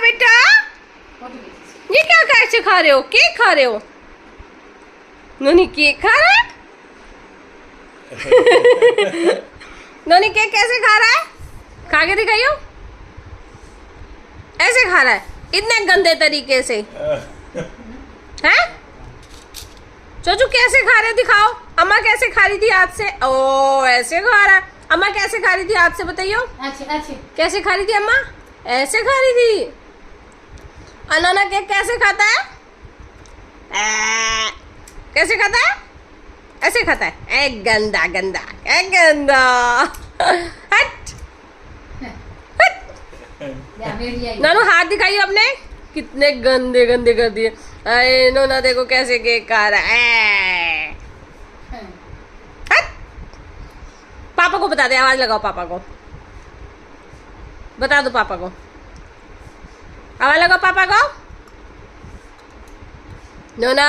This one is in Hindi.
बेटा? ये क्या कैसे खा रहे हो? केक खा रहे हो? नोनी केक खा रहा है? नोनी केक कैसे खा रहा है? खा के दिखाइयो। ऐसे खा रहा है इतने गंदे तरीके से, हैं? चोचू कैसे खा रहे दिखाओ। अम्मा कैसे खा रही थी हाथ से? ओ ऐसे खा रहा है। अम्मा कैसे खा रही थी हाथ से बताइयो। अच्छे कैसे खा रही थी अम्मा? ऐसे खा रही थी। अनाना केक कैसे खाता है? कैसे खाता है? ऐसे खाता है। ए गंदा गंदा, ए गंदा। हट हट। नानू हाथ दिखाइए अपने, कितने गंदे गंदे कर दिए। अरे नोना देखो कैसे केक खा रहा है। हट। पापा को बता दे, आवाज लगाओ पापा को, बता दो पापा को, आवाज लगाओ पापा को। नोना